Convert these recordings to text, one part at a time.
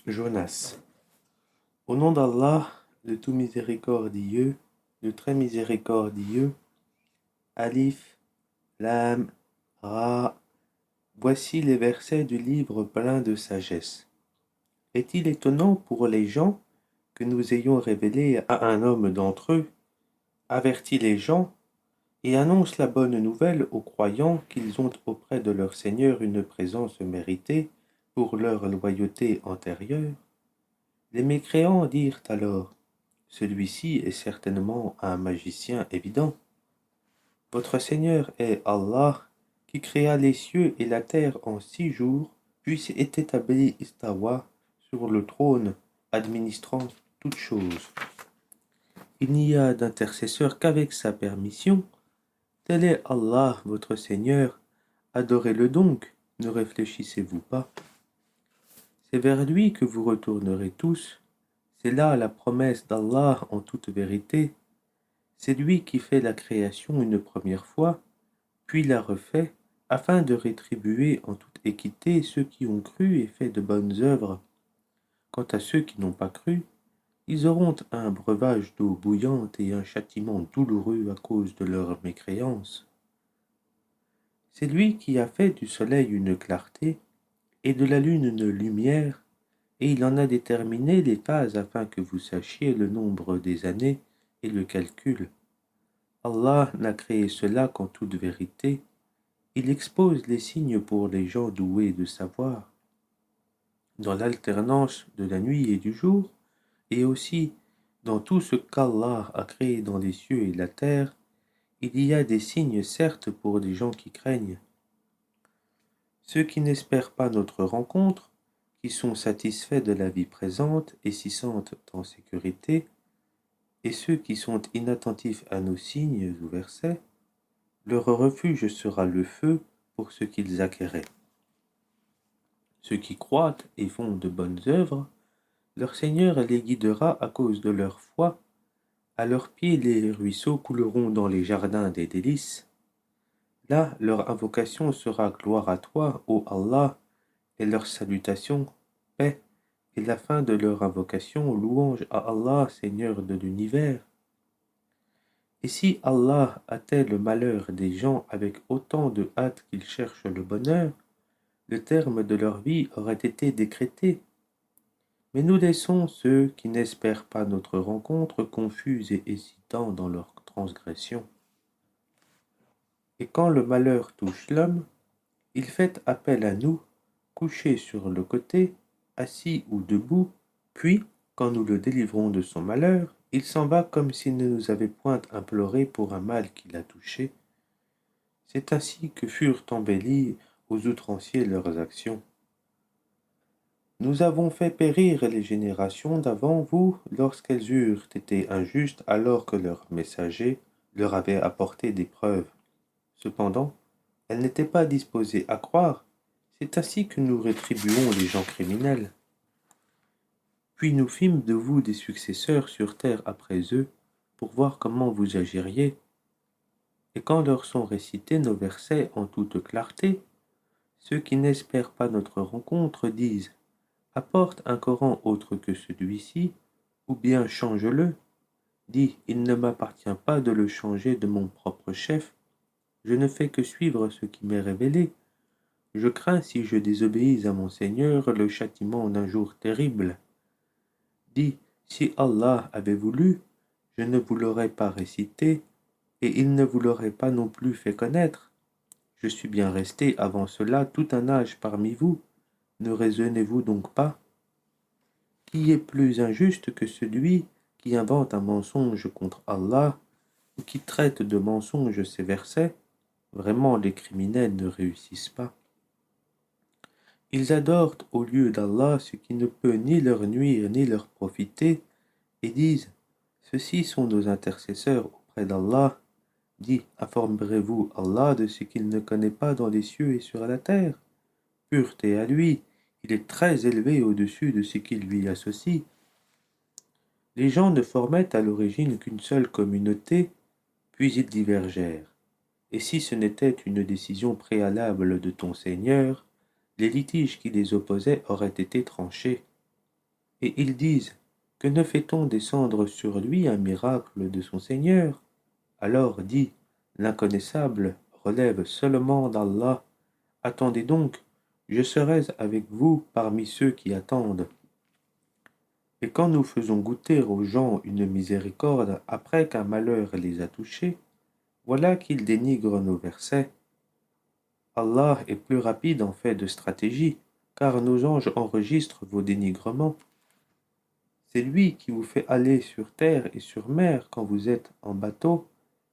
Jonas. Au nom d'Allah, le tout miséricordieux, le très miséricordieux, Alif, Lam, Ra. Voici les versets du livre plein de sagesse. Est-il étonnant pour les gens que nous ayons révélé à un homme d'entre eux, averti les gens, et annonce la bonne nouvelle aux croyants qu'ils ont auprès de leur Seigneur une présence méritée pour leur loyauté antérieure? Les mécréants dirent alors: celui-ci est certainement un magicien évident. Votre Seigneur est Allah, qui créa les cieux et la terre en 6 jours, puis est établi istawa sur le trône, administrant toutes choses. Il n'y a d'intercesseur qu'avec sa permission. Tel est Allah, votre Seigneur. Adorez-le donc, ne réfléchissez-vous pas. C'est vers lui que vous retournerez tous. C'est là la promesse d'Allah en toute vérité. C'est lui qui fait la création une première fois, puis la refait, afin de rétribuer en toute équité ceux qui ont cru et fait de bonnes œuvres. Quant à ceux qui n'ont pas cru, ils auront un breuvage d'eau bouillante et un châtiment douloureux à cause de leur mécréance. C'est lui qui a fait du soleil une clarté et de la lune une lumière, et il en a déterminé les phases afin que vous sachiez le nombre des années et le calcul. Allah n'a créé cela qu'en toute vérité. Il expose les signes pour les gens doués de savoir. Dans l'alternance de la nuit et du jour, et aussi dans tout ce qu'Allah a créé dans les cieux et la terre, il y a des signes certes pour les gens qui craignent. Ceux qui n'espèrent pas notre rencontre, qui sont satisfaits de la vie présente et s'y sentent en sécurité, et ceux qui sont inattentifs à nos signes ou versets, leur refuge sera le feu pour ce qu'ils acquéraient. Ceux qui croient et font de bonnes œuvres, leur Seigneur les guidera à cause de leur foi. À leurs pieds les ruisseaux couleront dans les jardins des délices. Là, leur invocation sera gloire à toi, ô Allah, et leur salutation, paix, et la fin de leur invocation, louange à Allah, Seigneur de l'univers. Et si Allah hâtait le malheur des gens avec autant de hâte qu'ils cherchent le bonheur, le terme de leur vie aurait été décrété. Mais nous laissons ceux qui n'espèrent pas notre rencontre confus et hésitants dans leur transgression. Et quand le malheur touche l'homme, il fait appel à nous, couché sur le côté, assis ou debout, puis, quand nous le délivrons de son malheur, il s'en va comme s'il ne nous avait point imploré pour un mal qui l'a touché. C'est ainsi que furent embellies aux outranciers leurs actions. Nous avons fait périr les générations d'avant vous lorsqu'elles eurent été injustes alors que leurs messagers leur avaient apporté des preuves. Cependant, elles n'étaient pas disposées à croire. C'est ainsi que nous rétribuons les gens criminels. Puis nous fîmes de vous des successeurs sur terre après eux, pour voir comment vous agiriez. Et quand leur sont récités nos versets en toute clarté, ceux qui n'espèrent pas notre rencontre disent: apporte un Coran autre que celui-ci, ou bien change-le. Dis: il ne m'appartient pas de le changer de mon propre chef. Je ne fais que suivre ce qui m'est révélé. Je crains, si je désobéis à mon Seigneur, le châtiment d'un jour terrible. Dis: si Allah avait voulu, je ne vous l'aurais pas récité, et il ne vous l'aurait pas non plus fait connaître. Je suis bien resté avant cela tout un âge parmi vous. Ne raisonnez-vous donc pas? Qui est plus injuste que celui qui invente un mensonge contre Allah ou qui traite de mensonge ses versets? Vraiment, les criminels ne réussissent pas. Ils adorent au lieu d'Allah ce qui ne peut ni leur nuire ni leur profiter, et disent: ceux-ci sont nos intercesseurs auprès d'Allah. Dis: informerez-vous Allah de ce qu'il ne connaît pas dans les cieux et sur la terre? Pureté à lui, il est très élevé au-dessus de ce qu'il lui associe. Les gens ne formaient à l'origine qu'une seule communauté, puis ils divergèrent. Et si ce n'était une décision préalable de ton Seigneur, les litiges qui les opposaient auraient été tranchés. Et ils disent, que ne fait-on descendre sur lui un miracle de son Seigneur? Alors dit, l'inconnaissable relève seulement d'Allah. Attendez donc, je serai avec vous parmi ceux qui attendent. Et quand nous faisons goûter aux gens une miséricorde après qu'un malheur les a touchés, voilà qu'ils dénigrent nos versets. Allah est plus rapide en fait de stratégie, car nos anges enregistrent vos dénigrements. C'est lui qui vous fait aller sur terre et sur mer quand vous êtes en bateau.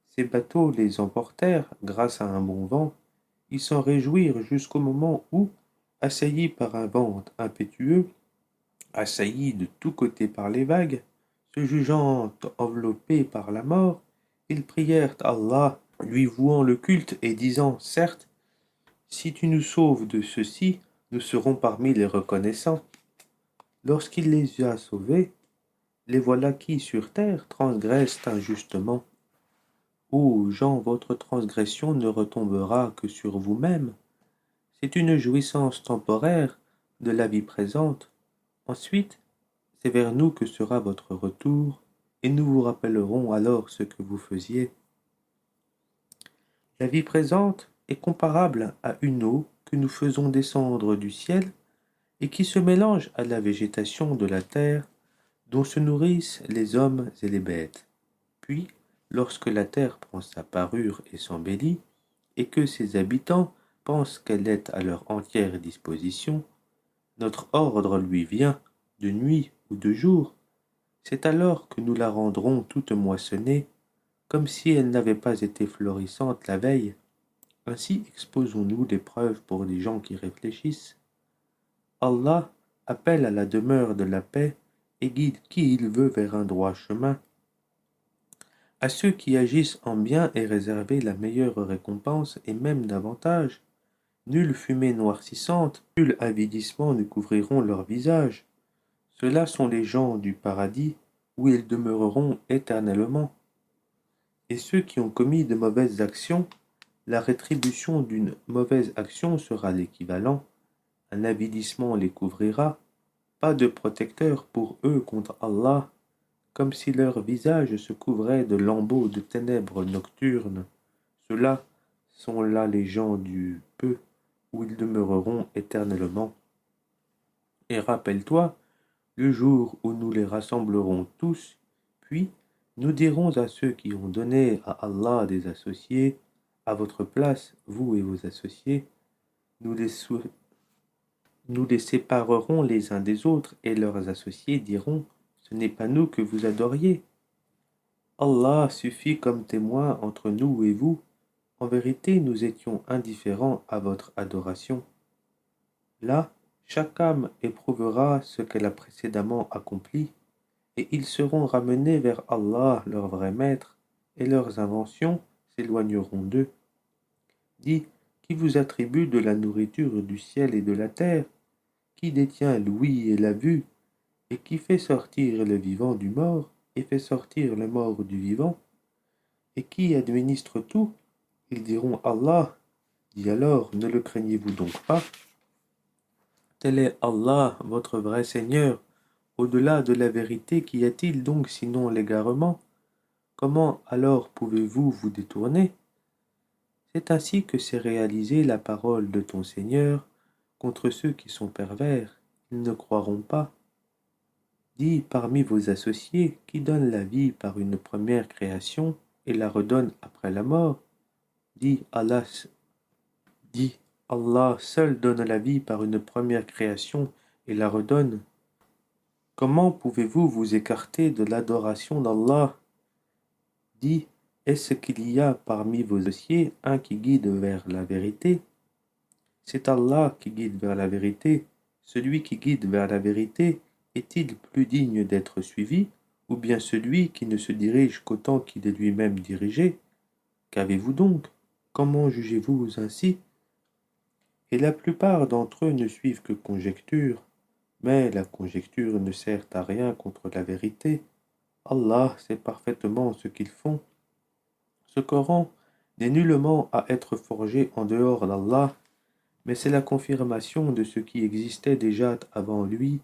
Ces bateaux les emportèrent grâce à un bon vent. Ils s'en réjouirent jusqu'au moment où, assaillis par un vent impétueux, assaillis de tous côtés par les vagues, se jugeant enveloppés par la mort, ils prièrent Allah, lui vouant le culte et disant, certes, si tu nous sauves de ceci, nous serons parmi les reconnaissants. Lorsqu'il les a sauvés, les voilà qui, sur terre, transgressent injustement. Ô gens, votre transgression ne retombera que sur vous-même. C'est une jouissance temporaire de la vie présente. Ensuite, c'est vers nous que sera votre retour, et nous vous rappellerons alors ce que vous faisiez. La vie présente est comparable à une eau que nous faisons descendre du ciel et qui se mélange à la végétation de la terre dont se nourrissent les hommes et les bêtes. Puis, lorsque la terre prend sa parure et s'embellit, et que ses habitants pensent qu'elle est à leur entière disposition, notre ordre lui vient, de nuit ou de jour, c'est alors que nous la rendrons toute moissonnée, comme si elle n'avait pas été florissante la veille. Ainsi exposons-nous des preuves pour les gens qui réfléchissent. Allah appelle à la demeure de la paix et guide qui il veut vers un droit chemin. À ceux qui agissent en bien est réservée la meilleure récompense et même davantage. Nulle fumée noircissante, nul avidissement ne couvriront leur visage. Ceux-là sont les gens du paradis où ils demeureront éternellement. Et ceux qui ont commis de mauvaises actions, la rétribution d'une mauvaise action sera l'équivalent. Un avidissement les couvrira, pas de protecteur pour eux contre Allah, comme si leur visage se couvrait de lambeaux de ténèbres nocturnes. Ceux-là sont là les gens du peu, où ils demeureront éternellement. Et rappelle-toi, le jour où nous les rassemblerons tous, puis nous dirons à ceux qui ont donné à Allah des associés, à votre place, vous et vos associés, nous les séparerons les uns des autres, et leurs associés diront, ce n'est pas nous que vous adoriez. Allah suffit comme témoin entre nous et vous. En vérité, nous étions indifférents à votre adoration. Là, chaque âme éprouvera ce qu'elle a précédemment accompli, et ils seront ramenés vers Allah, leur vrai maître, et leurs inventions s'éloigneront d'eux. Dis, qui vous attribue de la nourriture du ciel et de la terre, qui détient l'ouïe et la vue, et qui fait sortir le vivant du mort, et fait sortir le mort du vivant, et qui administre tout? Ils diront Allah. Dis alors, ne le craignez-vous donc pas? Tel est Allah, votre vrai Seigneur. Au-delà de la vérité, qu'y a-t-il donc sinon l'égarement? Comment alors pouvez-vous vous détourner? C'est ainsi que s'est réalisée la parole de ton Seigneur contre ceux qui sont pervers. Ils ne croiront pas. Dis parmi vos associés qui donne la vie par une première création et la redonne après la mort. Dis Allah seul donne la vie par une première création et la redonne. Comment pouvez-vous vous écarter de l'adoration d'Allah? Dis, est-ce qu'il y a parmi vos associés un qui guide vers la vérité? C'est Allah qui guide vers la vérité. Celui qui guide vers la vérité est-il plus digne d'être suivi, ou bien celui qui ne se dirige qu'autant qu'il est lui-même dirigé? Qu'avez-vous donc? Comment jugez-vous ainsi? Et la plupart d'entre eux ne suivent que conjectures, mais la conjecture ne sert à rien contre la vérité. Allah sait parfaitement ce qu'ils font. Ce Coran n'est nullement à être forgé en dehors d'Allah, mais c'est la confirmation de ce qui existait déjà avant lui,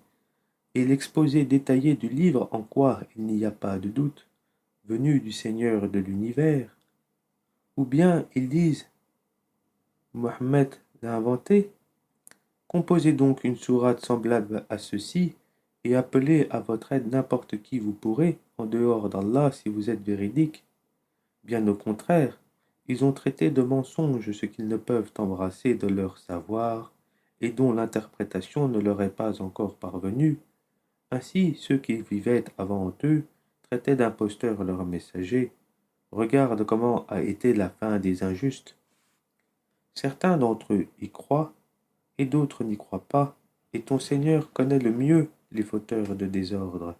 et l'exposé détaillé du livre en quoi il n'y a pas de doute, venu du Seigneur de l'univers, ou bien ils disent Mohammed l'a inventé. Composez donc une sourate semblable à ceci et appelez à votre aide n'importe qui vous pourrez, en dehors d'Allah si vous êtes véridique. Bien au contraire, ils ont traité de mensonge ce qu'ils ne peuvent embrasser de leur savoir et dont l'interprétation ne leur est pas encore parvenue. Ainsi, ceux qui vivaient avant eux traitaient d'imposteurs leurs messagers. Regarde comment a été la fin des injustes. Certains d'entre eux y croient, et d'autres n'y croient pas, et ton Seigneur connaît le mieux les fauteurs de désordre.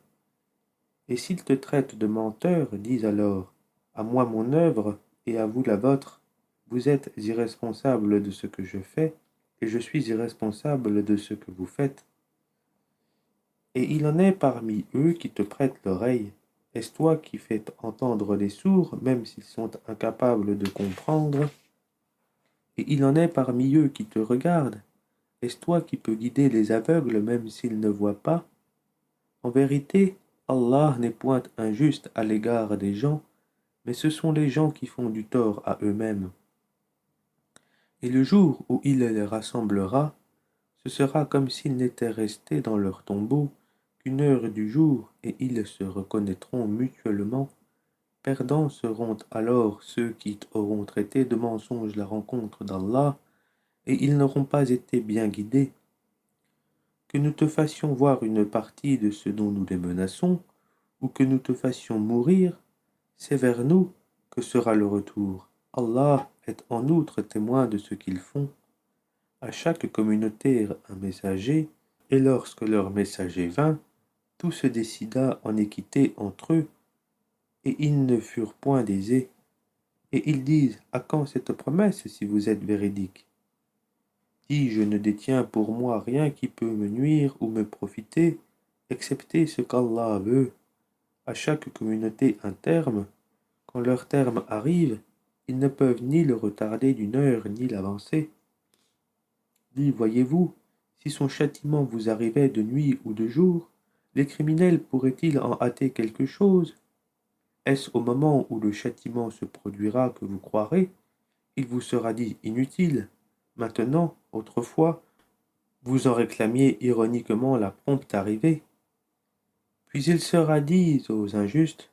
Et s'ils te traitent de menteur, dis alors, à moi mon œuvre, et à vous la vôtre. Vous êtes irresponsable de ce que je fais, et je suis irresponsable de ce que vous faites. Et il en est parmi eux qui te prêtent l'oreille. Est-ce toi qui fais entendre les sourds, même s'ils sont incapables de comprendre? Et il en est parmi eux qui te regardent. Est-ce toi qui peux guider les aveugles, même s'ils ne voient pas? En vérité, Allah n'est point injuste à l'égard des gens, mais ce sont les gens qui font du tort à eux-mêmes. Et le jour où il les rassemblera, ce sera comme s'ils n'étaient restés dans leur tombeau qu'une heure du jour, et ils se reconnaîtront mutuellement. Perdants seront alors ceux qui auront traité de mensonge la rencontre d'Allah, et ils n'auront pas été bien guidés. Que nous te fassions voir une partie de ce dont nous les menaçons, ou que nous te fassions mourir, c'est vers nous que sera le retour. Allah est en outre témoin de ce qu'ils font. À chaque communauté un messager, et lorsque leur messager vint, tout se décida en équité entre eux, et ils ne furent point lésés. Et ils disent, à quand cette promesse si vous êtes véridique? Dis, je ne détiens pour moi rien qui peut me nuire ou me profiter, excepté ce qu'Allah veut. À chaque communauté un terme. Quand leur terme arrive, ils ne peuvent ni le retarder d'une heure ni l'avancer. Dis, voyez-vous, si son châtiment vous arrivait de nuit ou de jour, les criminels pourraient-ils en hâter quelque chose? Est-ce au moment où le châtiment se produira que vous croirez? Il vous sera dit inutile. Maintenant, autrefois, vous en réclamiez ironiquement la prompte arrivée. Puis il sera dit aux injustes,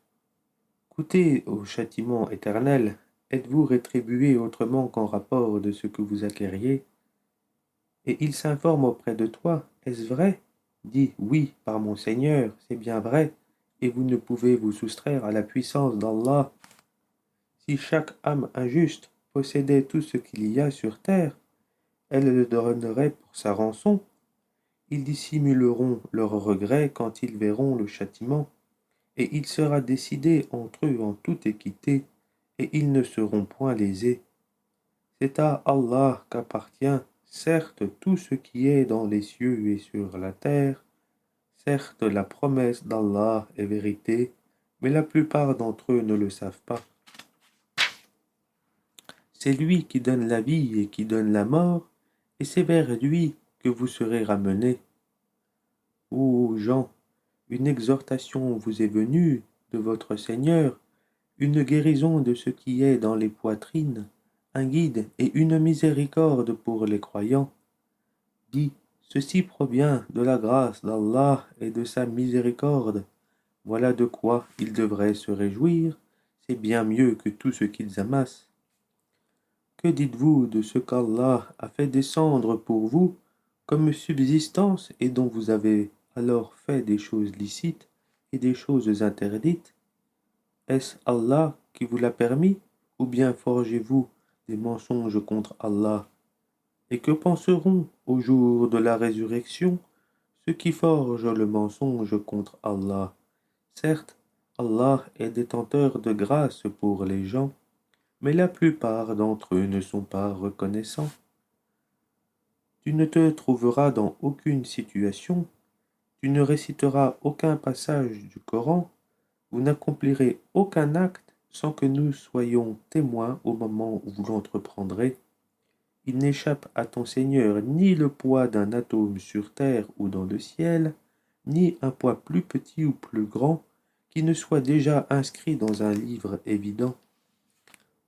goûtez au châtiment éternel, êtes-vous rétribués autrement qu'en rapport de ce que vous acquériez? Et il s'informe auprès de toi, est-ce vrai? Dis, oui, par mon Seigneur, c'est bien vrai, et vous ne pouvez vous soustraire à la puissance d'Allah. Si chaque âme injuste possédait tout ce qu'il y a sur terre, elle le donnerait pour sa rançon. Ils dissimuleront leurs regrets quand ils verront le châtiment, et il sera décidé entre eux en toute équité, et ils ne seront point lésés. C'est à Allah qu'appartient, certes, tout ce qui est dans les cieux et sur la terre. Certes, la promesse d'Allah est vérité, mais la plupart d'entre eux ne le savent pas. C'est lui qui donne la vie et qui donne la mort, et c'est vers lui que vous serez ramenés. Ô gens, une exhortation vous est venue de votre Seigneur, une guérison de ce qui est dans les poitrines, un guide et une miséricorde pour les croyants. Dis, ceci provient de la grâce d'Allah et de sa miséricorde. Voilà de quoi ils devraient se réjouir, c'est bien mieux que tout ce qu'ils amassent. Que dites-vous de ce qu'Allah a fait descendre pour vous comme subsistance et dont vous avez alors fait des choses licites et des choses interdites? Est-ce Allah qui vous l'a permis, ou bien forgez-vous des mensonges contre Allah? Et que penseront au jour de la résurrection ceux qui forgent le mensonge contre Allah? Certes, Allah est détenteur de grâce pour les gens, mais la plupart d'entre eux ne sont pas reconnaissants. Tu ne te trouveras dans aucune situation, tu ne réciteras aucun passage du Coran, vous n'accomplirez aucun acte sans que nous soyons témoins au moment où vous l'entreprendrez. Il n'échappe à ton Seigneur ni le poids d'un atome sur terre ou dans le ciel, ni un point plus petit ou plus grand qui ne soit déjà inscrit dans un livre évident.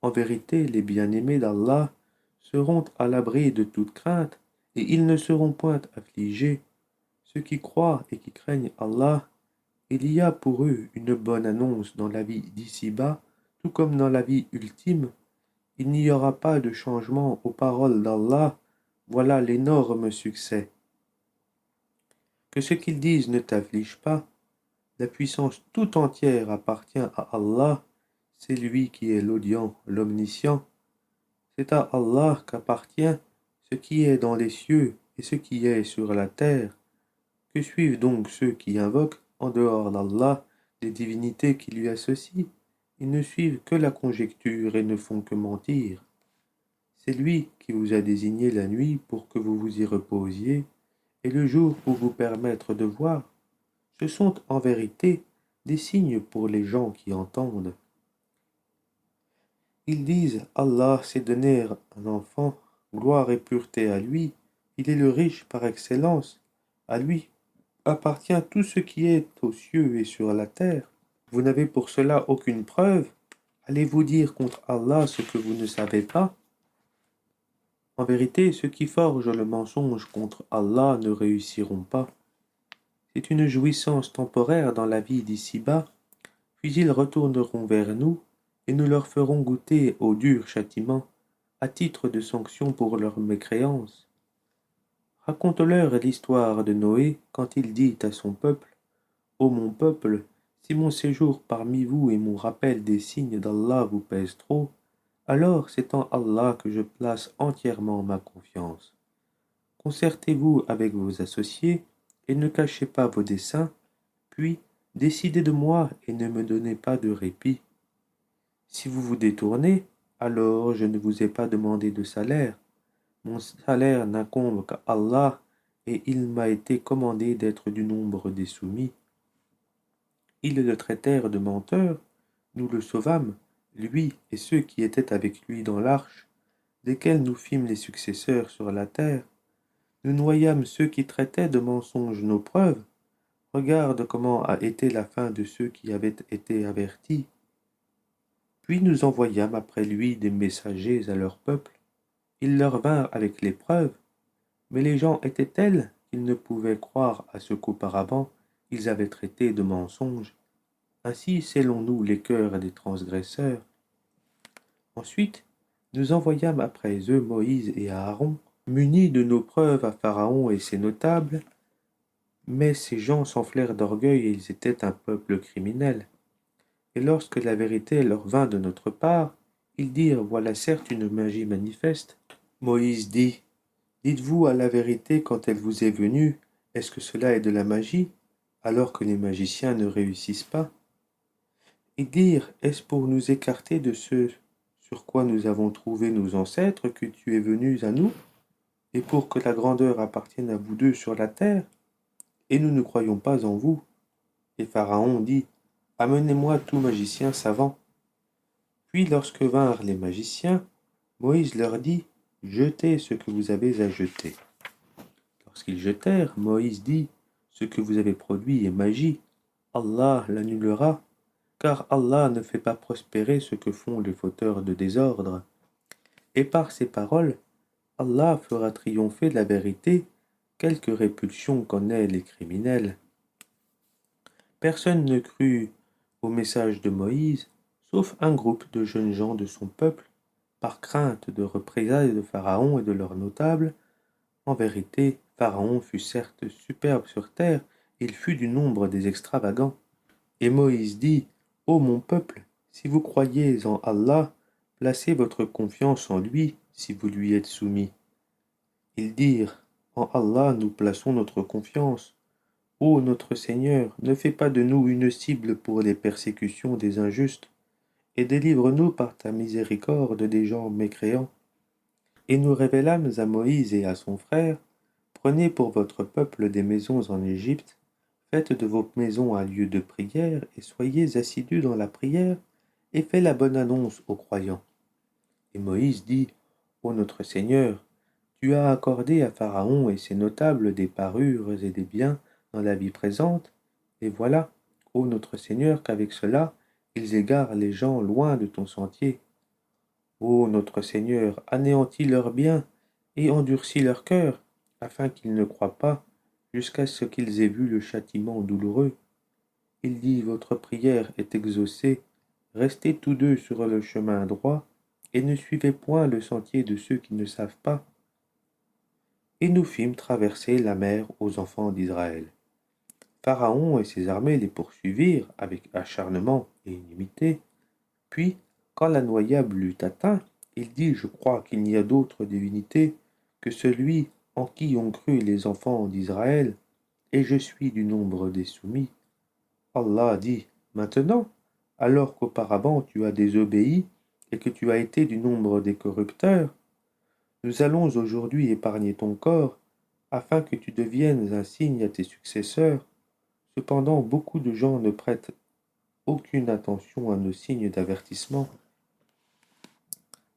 En vérité, les bien-aimés d'Allah seront à l'abri de toute crainte, et ils ne seront point affligés. Ceux qui croient et qui craignent Allah, il y a pour eux une bonne annonce dans la vie d'ici-bas, tout comme dans la vie ultime. Il n'y aura pas de changement aux paroles d'Allah. Voilà l'énorme succès. Que ce qu'ils disent ne t'afflige pas. La puissance tout entière appartient à Allah. C'est lui qui est l'audient, l'omniscient. C'est à Allah qu'appartient ce qui est dans les cieux et ce qui est sur la terre. Que suivent donc ceux qui invoquent, en dehors d'Allah, les divinités qui lui associent? Ils ne suivent que la conjecture et ne font que mentir. C'est lui qui vous a désigné la nuit pour que vous vous y reposiez, et le jour pour vous permettre de voir. Ce sont en vérité des signes pour les gens qui entendent. Ils disent, Allah s'est donné un enfant, gloire et pureté à lui, il est le riche par excellence, à lui appartient tout ce qui est aux cieux et sur la terre. Vous n'avez pour cela aucune preuve. Allez-vous dire contre Allah ce que vous ne savez pas? En vérité, ceux qui forgent le mensonge contre Allah ne réussiront pas. C'est une jouissance temporaire dans la vie d'ici-bas, puis ils retourneront vers nous, et nous leur ferons goûter au dur châtiment, à titre de sanction pour leur mécréance. Raconte-leur l'histoire de Noé quand il dit à son peuple, « Ô mon peuple, si mon séjour parmi vous et mon rappel des signes d'Allah vous pèsent trop, alors c'est en Allah que je place entièrement ma confiance. Concertez-vous avec vos associés et ne cachez pas vos desseins, puis décidez de moi et ne me donnez pas de répit. Si vous vous détournez, alors je ne vous ai pas demandé de salaire. Mon salaire n'incombe qu'à Allah et il m'a été commandé d'être du nombre des soumis. » Ils le traitèrent de menteur, nous le sauvâmes, lui et ceux qui étaient avec lui dans l'arche, desquels nous fîmes les successeurs sur la terre. Nous noyâmes ceux qui traitaient de mensonges nos preuves. Regarde comment a été la fin de ceux qui avaient été avertis. Puis nous envoyâmes après lui des messagers à leur peuple. Ils leur vinrent avec les preuves, mais les gens étaient tels qu'ils ne pouvaient croire à ce qu'auparavant ils avaient traité de mensonges. Ainsi scellons-nous les cœurs des transgresseurs. Ensuite, nous envoyâmes après eux Moïse et Aaron, munis de nos preuves à Pharaon et ses notables, mais ces gens s'enflèrent d'orgueil et ils étaient un peuple criminel. Et lorsque la vérité leur vint de notre part, ils dirent, voilà certes une magie manifeste. Moïse dit, dites-vous à la vérité quand elle vous est venue, est-ce que cela est de la magie, alors que les magiciens ne réussissent pas? Et dire, est-ce pour nous écarter de ce sur quoi nous avons trouvé nos ancêtres que tu es venu à nous, et pour que la grandeur appartienne à vous deux sur la terre? Et nous ne croyons pas en vous. Et Pharaon dit, amenez-moi tout magicien savant. Puis lorsque vinrent les magiciens, Moïse leur dit, jetez ce que vous avez à jeter. Lorsqu'ils jetèrent, Moïse dit, ce que vous avez produit est magie. Allah l'annulera, car Allah ne fait pas prospérer ce que font les fauteurs de désordre. Et par ces paroles, Allah fera triompher la vérité, quelque répulsion qu'en aient les criminels. Personne ne crut au message de Moïse, sauf un groupe de jeunes gens de son peuple, par crainte de représailles de Pharaon et de leurs notables. En vérité, Pharaon fut certes superbe sur terre, il fut du nombre des extravagants. Et Moïse dit, ô mon peuple, si vous croyez en Allah, placez votre confiance en lui si vous lui êtes soumis. Ils dirent, en Allah nous plaçons notre confiance. Ô notre Seigneur, ne fais pas de nous une cible pour les persécutions des injustes, et délivre-nous par ta miséricorde des gens mécréants. Et nous révélâmes à Moïse et à son frère, prenez pour votre peuple des maisons en Égypte, faites de vos maisons un lieu de prière, et soyez assidus dans la prière, et faites la bonne annonce aux croyants. Et Moïse dit, ô notre Seigneur, tu as accordé à Pharaon et ses notables des parures et des biens, dans la vie présente, et voilà, ô notre Seigneur, qu'avec cela, ils égarent les gens loin de ton sentier. Ô notre Seigneur, anéantis leurs biens et endurcis leur cœur, afin qu'ils ne croient pas, jusqu'à ce qu'ils aient vu le châtiment douloureux. Il dit, votre prière est exaucée, restez tous deux sur le chemin droit, et ne suivez point le sentier de ceux qui ne savent pas. Et nous fîmes traverser la mer aux enfants d'Israël. Pharaon et ses armées les poursuivirent avec acharnement et inimité. Puis, quand la noyade l'eut atteint, il dit, je crois qu'il n'y a d'autre divinité que celui en qui ont cru les enfants d'Israël, et je suis du nombre des soumis. Allah dit, maintenant, alors qu'auparavant tu as désobéi et que tu as été du nombre des corrupteurs, nous allons aujourd'hui épargner ton corps, afin que tu deviennes un signe à tes successeurs. Cependant, beaucoup de gens ne prêtent aucune attention à nos signes d'avertissement.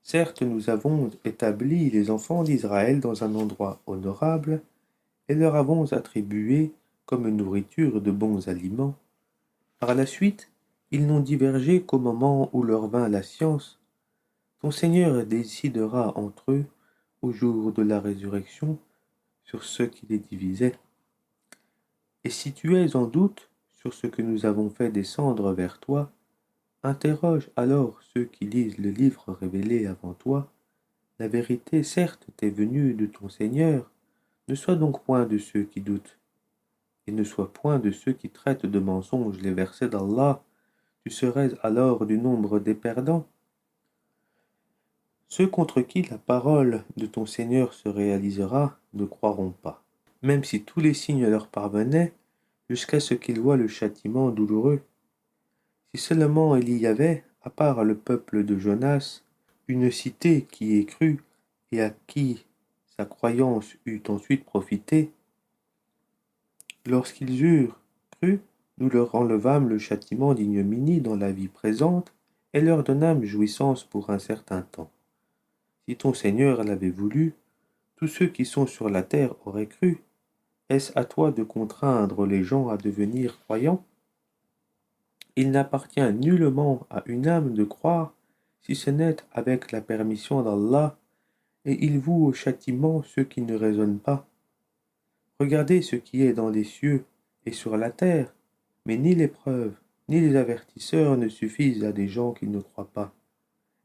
Certes, nous avons établi les enfants d'Israël dans un endroit honorable, et leur avons attribué comme nourriture de bons aliments. Par la suite, ils n'ont divergé qu'au moment où leur vint la science. Ton Seigneur décidera entre eux, au jour de la résurrection, sur ce qui les divisait. Et si tu es en doute sur ce que nous avons fait descendre vers toi, interroge alors ceux qui lisent le livre révélé avant toi. La vérité, certes, t'est venue de ton Seigneur. Ne sois donc point de ceux qui doutent, et ne sois point de ceux qui traitent de mensonges les versets d'Allah. Tu serais alors du nombre des perdants. Ceux contre qui la parole de ton Seigneur se réalisera ne croiront pas, même si tous les signes leur parvenaient, jusqu'à ce qu'ils voient le châtiment douloureux. Si seulement il y avait, à part le peuple de Jonas, une cité qui ait cru et à qui sa croyance eût ensuite profité, lorsqu'ils eurent cru, nous leur enlevâmes le châtiment d'ignominie dans la vie présente et leur donnâmes jouissance pour un certain temps. Si ton Seigneur l'avait voulu, tous ceux qui sont sur la terre auraient cru. Est-ce à toi de contraindre les gens à devenir croyants? Il n'appartient nullement à une âme de croire, si ce n'est avec la permission d'Allah, et il voue au châtiment ceux qui ne raisonnent pas. Regardez ce qui est dans les cieux et sur la terre, mais ni les preuves, ni les avertisseurs ne suffisent à des gens qui ne croient pas.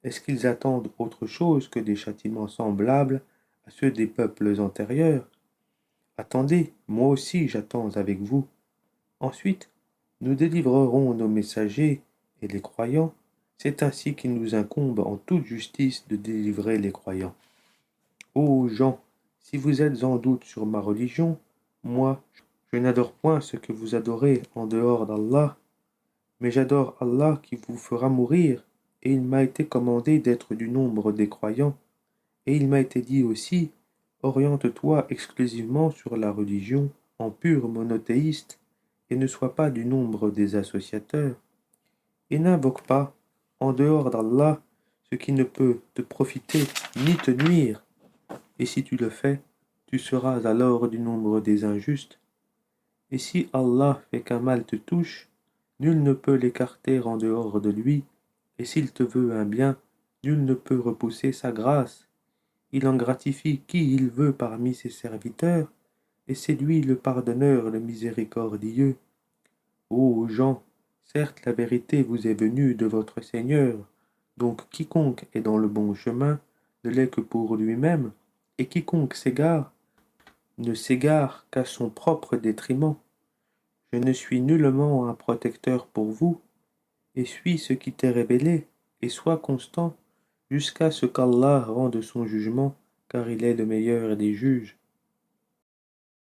Est-ce qu'ils attendent autre chose que des châtiments semblables à ceux des peuples antérieurs? Attendez, moi aussi j'attends avec vous. Ensuite, nous délivrerons nos messagers et les croyants. C'est ainsi qu'il nous incombe en toute justice de délivrer les croyants. Ô gens, si vous êtes en doute sur ma religion, moi, je n'adore point ce que vous adorez en dehors d'Allah, mais j'adore Allah qui vous fera mourir, et il m'a été commandé d'être du nombre des croyants, et il m'a été dit aussi, oriente-toi exclusivement sur la religion en pur monothéiste, et ne sois pas du nombre des associateurs, et n'invoque pas, en dehors d'Allah, ce qui ne peut te profiter ni te nuire, et si tu le fais, tu seras alors du nombre des injustes. Et si Allah fait qu'un mal te touche, nul ne peut l'écarter en dehors de lui, et s'il te veut un bien, nul ne peut repousser sa grâce. Il en gratifie qui il veut parmi ses serviteurs, et c'est lui le pardonneur, le miséricordieux. Ô gens, certes la vérité vous est venue de votre Seigneur, donc quiconque est dans le bon chemin ne l'est que pour lui-même, et quiconque s'égare ne s'égare qu'à son propre détriment. Je ne suis nullement un protecteur pour vous, et suis ce qui t'est révélé, et sois constant, jusqu'à ce qu'Allah rende son jugement, car il est le meilleur des juges.